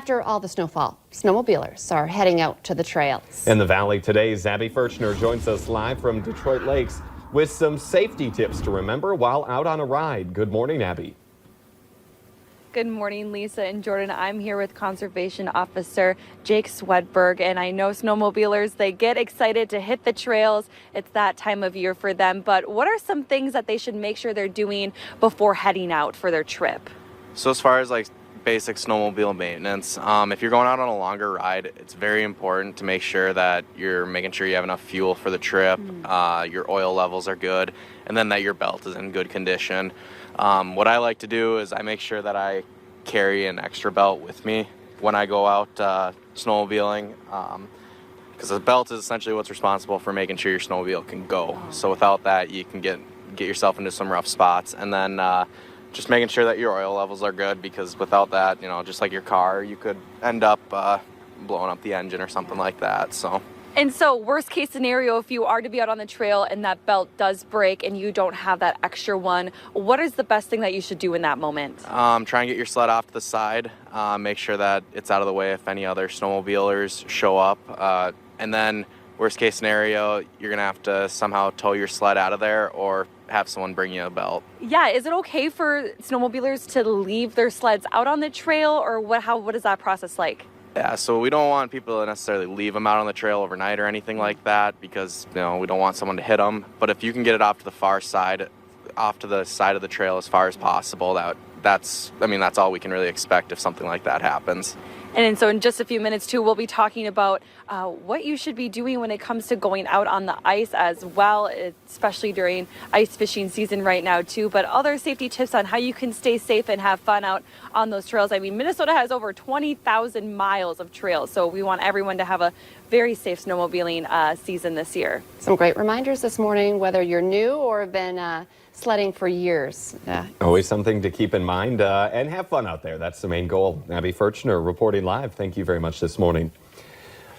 after all the snowfall, snowmobilers are heading out to the trails. In the valley today, Abby Furchner joins us live from Detroit Lakes with some safety tips to remember while out on a ride. Good morning, Abby. Good morning, Lisa and Jordan. I'm here with Conservation Officer Jake Swedberg, and I know snowmobilers, they get excited to hit the trails. It's that time of year for them, but what are some things that they should make sure they're doing before heading out for their trip? So as far as like basic snowmobile maintenance, if you're going out on a longer ride, it's very important to make sure that you're making sure you have enough fuel for the trip, your oil levels are good, and then that your belt is in good condition. What I like to do is I make sure that I carry an extra belt with me when I go out snowmobiling, because the belt is essentially what's responsible for making sure your snowmobile can go. So without that, you can get yourself into some rough spots. And then just making sure that your oil levels are good, because without that, you know, just like your car, you could end up blowing up the engine or something like that. And so worst case scenario, if you are to be out on the trail and that belt does break and you don't have that extra one, what is the best thing that you should do in that moment? Try and get your sled off to the side. Make sure that it's out of the way if any other snowmobilers show up. And then worst case scenario, you're going to have to somehow tow your sled out of there or have someone bring you a belt. Yeah, is it okay for snowmobilers to leave their sleds out on the trail, or what is that process like? Yeah, so we don't want people to necessarily leave them out on the trail overnight or anything like that, because, you know, we don't want someone to hit them. But if you can get it off to the far side, off to the side of the trail as far as possible, that's all we can really expect if something like that happens. And so in just a few minutes, too, we'll be talking about what you should be doing when it comes to going out on the ice as well, especially during ice fishing season right now, too. But other safety tips on how you can stay safe and have fun out on those trails. I mean, Minnesota has over 20,000 miles of trails, so we want everyone to have a very safe snowmobiling season this year. Some great reminders this morning, whether you're new or have been sledding for years. Always something to keep in mind and have fun out there. That's the main goal. Abby Furchner reporting live. Thank you very much this morning.